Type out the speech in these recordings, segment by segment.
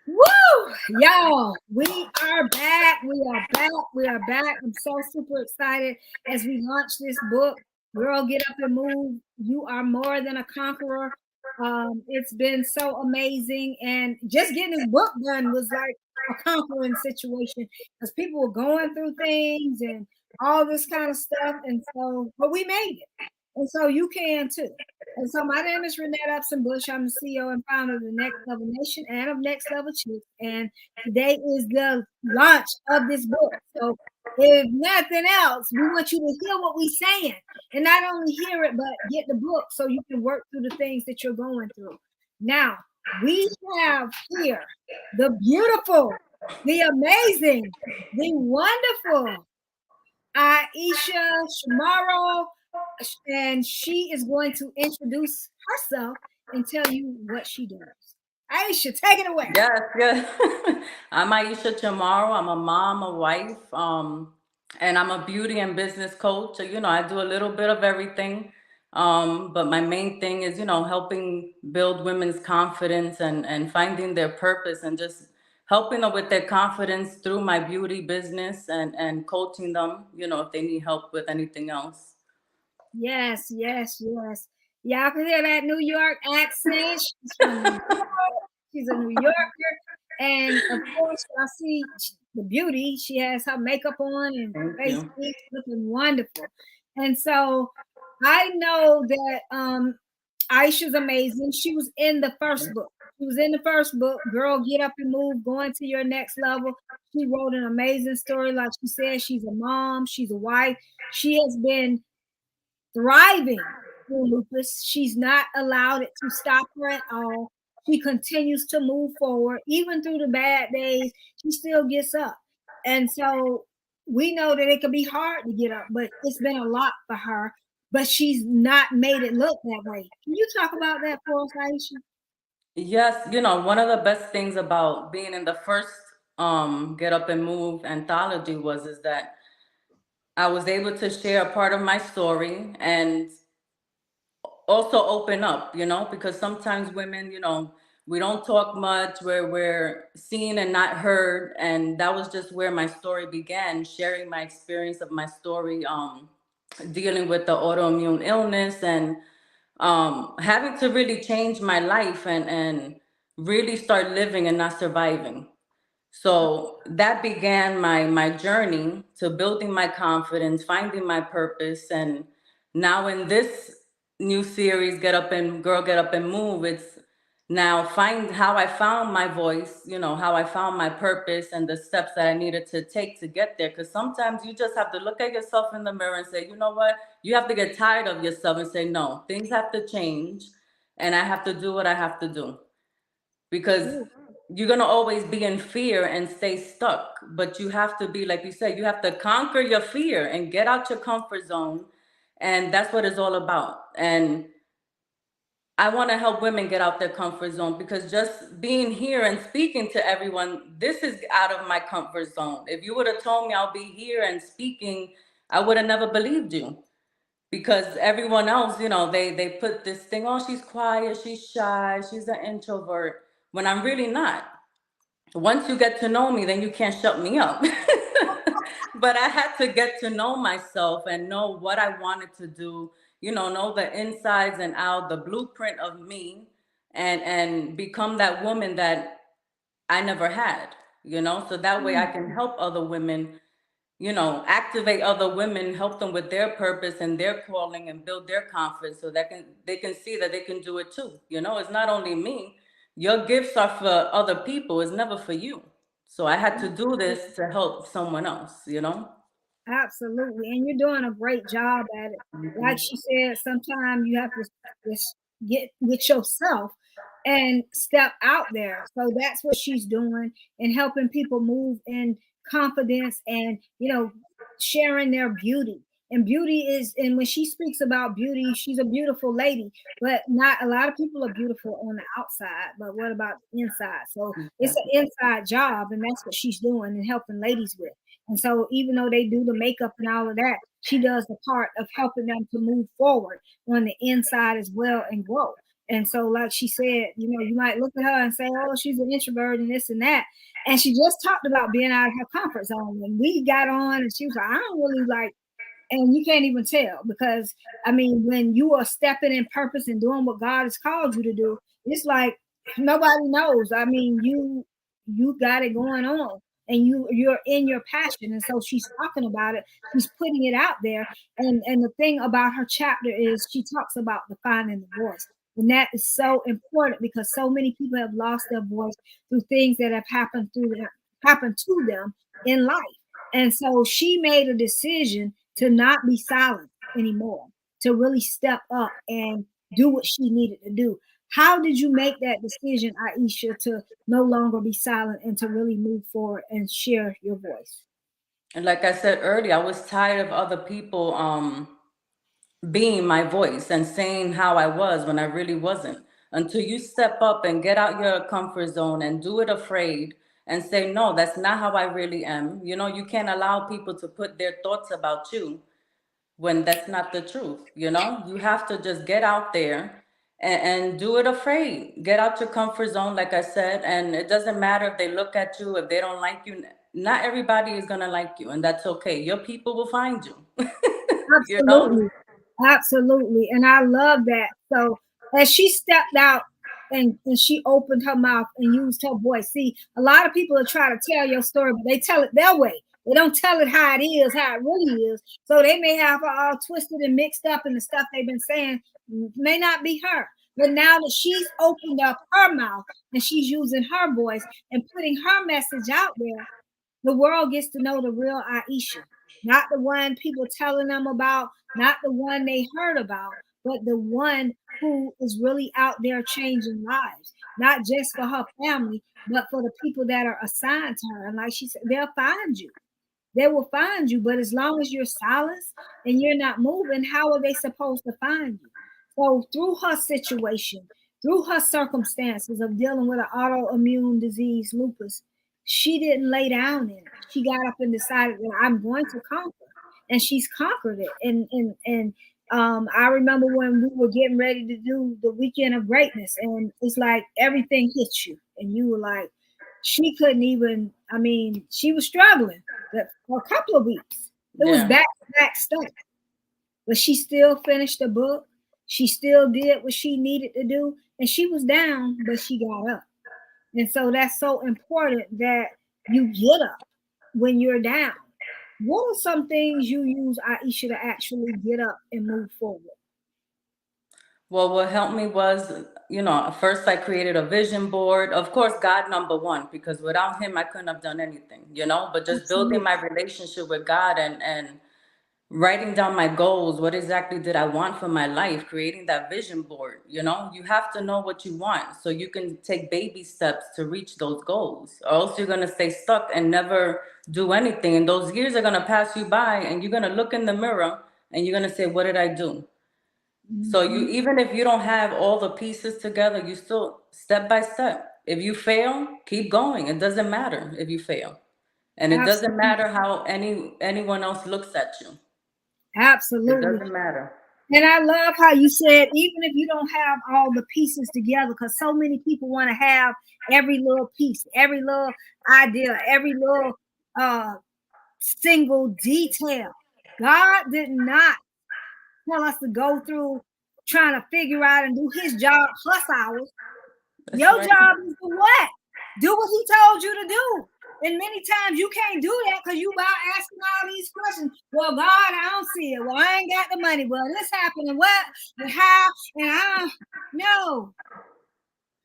Woo! Y'all, we are back. We are back. We are back. I'm so super excited as we launch this book. Girl, get up and move. You are more than a conqueror. It's been so amazing. And just getting this book done was like a conquering situation because people were going through things and all this kind of stuff. And so, but we made it. And so you can too. And so my name is Renette Upson-Bush. I'm the CEO and founder of the Next Level Nation and of Next Level Chicks. And today is the launch of this book. So if nothing else, we want you to hear what we're saying. And not only hear it, but get the book so you can work through the things that you're going through. Now, we have here the beautiful, the amazing, the wonderful Aisha Chamorro, and she is going to introduce herself and tell you what she does. Aisha, take it away. Yes, yes. I'm Aisha Chamorro. I'm a mom, a wife, and I'm a beauty and business coach. So, I do a little bit of everything. But my main thing is, helping build women's confidence and finding their purpose and just helping them with their confidence through my beauty business and coaching them, if they need help with anything else. Yes, yes, yes. Y'all can hear that New York accent. She's from New York. She's a New Yorker. And of course, I see the beauty. She has her makeup on and Thank face you. is looking wonderful. And so I know that Aisha's amazing. She was in the first book. She was in the first book, Girl, Get Up and Move, Going to Your Next Level. She wrote an amazing story. Like she said, she's a mom, she's a wife. She has been thriving through lupus. She's not allowed it to stop her at all. She continues to move forward. Even through the bad days, she still gets up. And so we know that it can be hard to get up, but it's been a lot for her. But she's not made it look that way. Can you talk about that for us, Aisha? Yes, one of the best things about being in the first Get Up and Move anthology was is that I was able to share a part of my story and also open up, because sometimes women, we don't talk much, we're seen and not heard. And that was just where my story began, sharing my experience of my story, dealing with the autoimmune illness and having to really change my life and really start living and not surviving. So that began my journey to building my confidence, finding my purpose, and now in this new series, Get Up and Move, it's now find how I found my voice, how I found my purpose and the steps that I needed to take to get there. Because sometimes you just have to look at yourself in the mirror and say, you know what, you have to get tired of yourself and say, no, things have to change, and I have to do what I have to do, because Ooh, you're going to always be in fear and stay stuck. But you have to be, like you said, you have to conquer your fear and get out your comfort zone. And that's what it's all about. And I want to help women get out their comfort zone, because just being here and speaking to everyone, this is out of my comfort zone. If you would have told me I'll be here and speaking, I would have never believed you, because everyone else, they put this thing, oh, she's quiet, she's shy, she's an introvert, when I'm really not. Once you get to know me, then you can't shut me up. But I had to get to know myself and know what I wanted to do, know the insides and out, the blueprint of me, and become that woman that I never had, so that way I can help other women, activate other women, help them with their purpose and their calling and build their confidence so that they can see that they can do it too. It's not only me. Your gifts are for other people, it's never for you. So I had to do this to help someone else. absolutely. And you're doing a great job at it. Like she said, sometimes you have to just get with yourself and step out there. So that's what she's doing and helping people move in confidence and, sharing their beauty. And beauty is, and when she speaks about beauty, she's a beautiful lady, but not a lot of people are beautiful on the outside. But what about the inside? So it's an inside job, and that's what she's doing and helping ladies with. And so even though they do the makeup and all of that, she does the part of helping them to move forward on the inside as well and grow. And so, like she said, you know, you might look at her and say, oh, she's an introvert and this and that. And she just talked about being out of her comfort zone. And we got on and she was like, I don't really like, and you can't even tell because, I mean, when you are stepping in purpose and doing what God has called you to do, it's like nobody knows. I mean, you got it going on and you're in your passion. And so she's talking about it, she's putting it out there. And the thing about her chapter is she talks about defining the voice. And that is so important because so many people have lost their voice through things that have happened to them in life. And so she made a decision to not be silent anymore, to really step up and do what she needed to do. How did you make that decision, Aisha, to no longer be silent and to really move forward and share your voice? And like I said earlier, I was tired of other people being my voice and saying how I was when I really wasn't. Until you step up and get out your comfort zone and do it afraid and say, no, that's not how I really am. You know, you can't allow people to put their thoughts about you when that's not the truth. You know, you have to just get out there and do it afraid. Get out your comfort zone, like I said. And it doesn't matter if they look at you, if they don't like you. Not everybody is going to like you, and that's okay. Your people will find you, you know? Absolutely. Absolutely. And I love that. So as she stepped out and she opened her mouth and used her voice. See, a lot of people are trying to tell your story, but they tell it their way. They don't tell it how it is, how it really is. So they may have her all twisted and mixed up, and the stuff they've been saying may not be her. But now that she's opened up her mouth and she's using her voice and putting her message out there, the world gets to know the real Aisha, not the one people telling them about, not the one they heard about, but the one who is really out there changing lives, not just for her family, but for the people that are assigned to her. And like she said, they'll find you. They will find you, but as long as you're silenced and you're not moving, how are they supposed to find you? So, through her situation, through her circumstances of dealing with an autoimmune disease, lupus, she didn't lay down in it. She got up and decided that I'm going to conquer, and she's conquered it. And I remember when we were getting ready to do the weekend of greatness, and it's like everything hits you, and you were like, she couldn't even. I mean, she was struggling for a couple of weeks. It was Yeah. back to back stuff, but she still finished the book. She still did what she needed to do, and she was down, but she got up. And so that's so important that you get up when you're down. What are some things you use, Aisha, to actually get up and move forward? Well, what helped me was, you know, first I created a vision board. Of course, God number one, because without him, I couldn't have done anything, you know, but just building Absolutely. my relationship with God and writing down my goals. What exactly did I want for my life? Creating that vision board, you know, you have to know what you want so you can take baby steps to reach those goals, or else you're going to stay stuck and never do anything. And those years are going to pass you by and you're going to look in the mirror and you're going to say, what did I do? So you, Mhm. even if you don't have all the pieces together, you still step by step. If you fail, keep going. It doesn't matter if you fail. And it doesn't Absolutely. matter how anyone else looks at you. It Absolutely. doesn't matter. And I love how you said, even if you don't have all the pieces together, because so many people want to have every little piece, every little idea, every little uh, single detail. God did not tell us to go through trying to figure out and do his job plus ours. That's Your right. job is to what? Do what he told you to do. And many times you can't do that because you about asking all these questions. Well, God, I don't see it. Well, I ain't got the money. Well, this happened and what and how and I don't. No,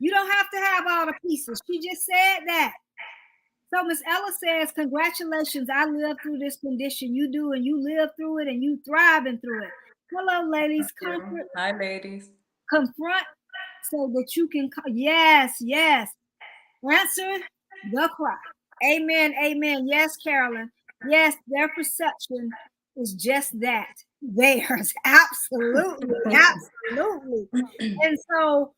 you don't have to have all the pieces. She just said that. So Miss Ella says, congratulations. I lived through this condition. You do, and you live through it and you thriving through it. Hello, ladies. Thank you. Hi, ladies. Confront so that you can, yes, yes. Answer the cry. Amen. Amen. Yes, Carolyn. Yes, their perception is just that. Theirs. Absolutely. Absolutely. And so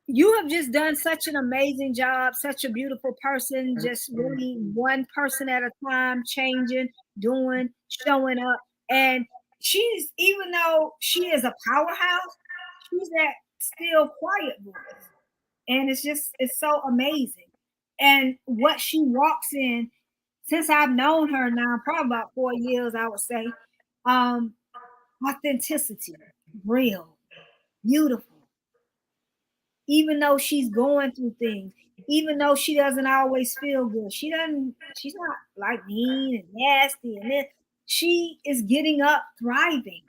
you have just done such an amazing job, such a beautiful person, just really one person at a time, changing, doing, showing up. And she's, even though she is a powerhouse, she's at still quiet voice. And it's so amazing. And what she walks in, since I've known her now, probably about 4 years, I would say, um, authenticity, real, beautiful. Even though she's going through things, even though she doesn't always feel good, she's not like mean and nasty and this. She is getting up thriving.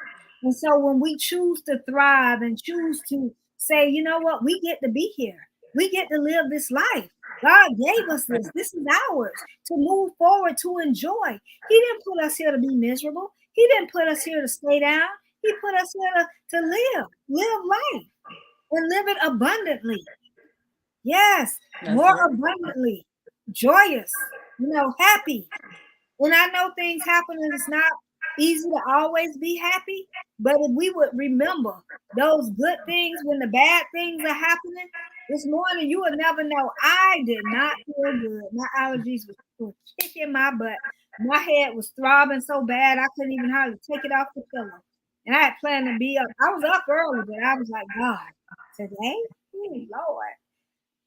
And so when we choose to thrive and choose to say, you know what, we get to be here, we get to live this life. God gave us this. This is ours to move forward, to enjoy. He didn't put us here to be miserable. He didn't put us here to stay down. He put us here to live life and live it abundantly. Yes, That's more right. abundantly, joyous, happy. And I know things happen and it's not easy to always be happy, but if we would remember those good things when the bad things are happening, this morning you would never know. I did not feel good. My allergies were kicking my butt. My head was throbbing so bad I couldn't even hardly take it off the pillow. And I had planned to be up. I was up early, but I was like, God, today? Lord.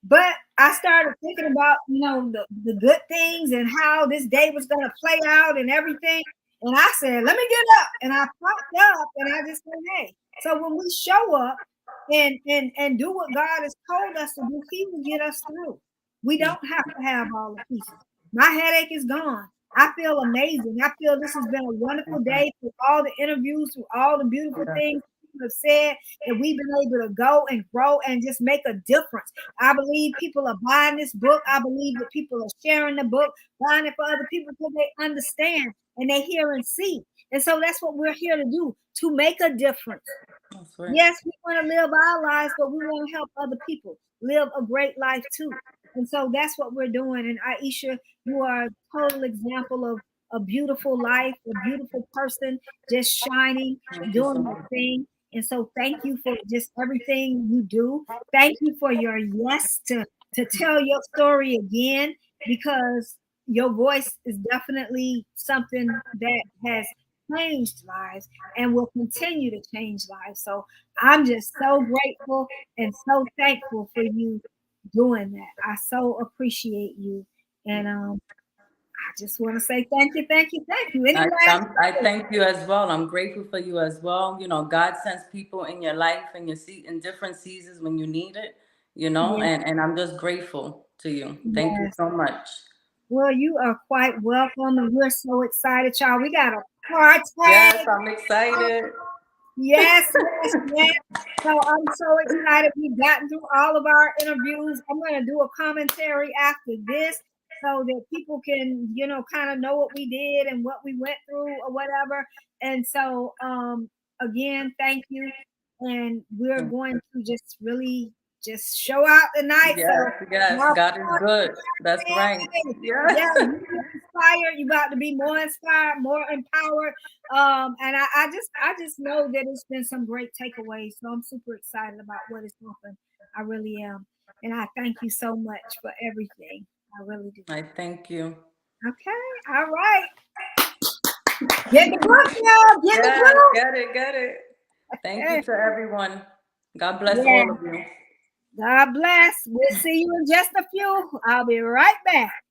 But I started thinking about, the good things and how this day was going to play out and everything. And I said, let me get up. And I popped up and I just said, hey. So when we show up and do what God has told us to do, He will get us through. We don't have to have all the pieces. My headache is gone. I feel amazing. I feel this has been a wonderful day through all the interviews, through all the beautiful things people have said, that we've been able to go and grow and just make a difference. I believe people are buying this book. I believe that people are sharing the book, buying it for other people because they understand and they hear and see. And so that's what we're here to do, to make a difference. Right. Yes, we want to live our lives, but we want to help other people live a great life too. And so that's what we're doing. And Aisha, you are a total example of a beautiful life, a beautiful person, just shining, doing your thing. And so thank you for just everything you do. Thank you for your yes to tell your story again, because your voice is definitely something that has changed lives and will continue to change lives. So I'm just so grateful and so thankful for you doing that. I so appreciate you. And I just want to say thank you, thank you, thank you. Any last I thank you as well. I'm grateful for you as well. God sends people in your life and your seat in different seasons when you need it, yes, and I'm just grateful to you. Thank you yes. so much. Well, you are quite welcome, and we're so excited, y'all. We got a party. Yes, I'm excited. Yes, yes, yes. So I'm so excited. We've gotten through all of our interviews. I'm going to do a commentary after this so that people can, kind of know what we did and what we went through or whatever. And so, again, thank you. And we're going to just really just show out tonight. Yes, So, yes, y'all, God is good. That's right. Yes. yeah, you inspired. You about to be more inspired, more empowered. And I just know that it's been some great takeaways. So I'm super excited about what is happening. I really am. And I thank you so much for everything. I really do. I thank you. Okay. All right. Get the book, y'all. Get the Yes, book. get it. Thank you to everyone. God bless Yeah. all of you. God bless. We'll see you in just a few. I'll be right back.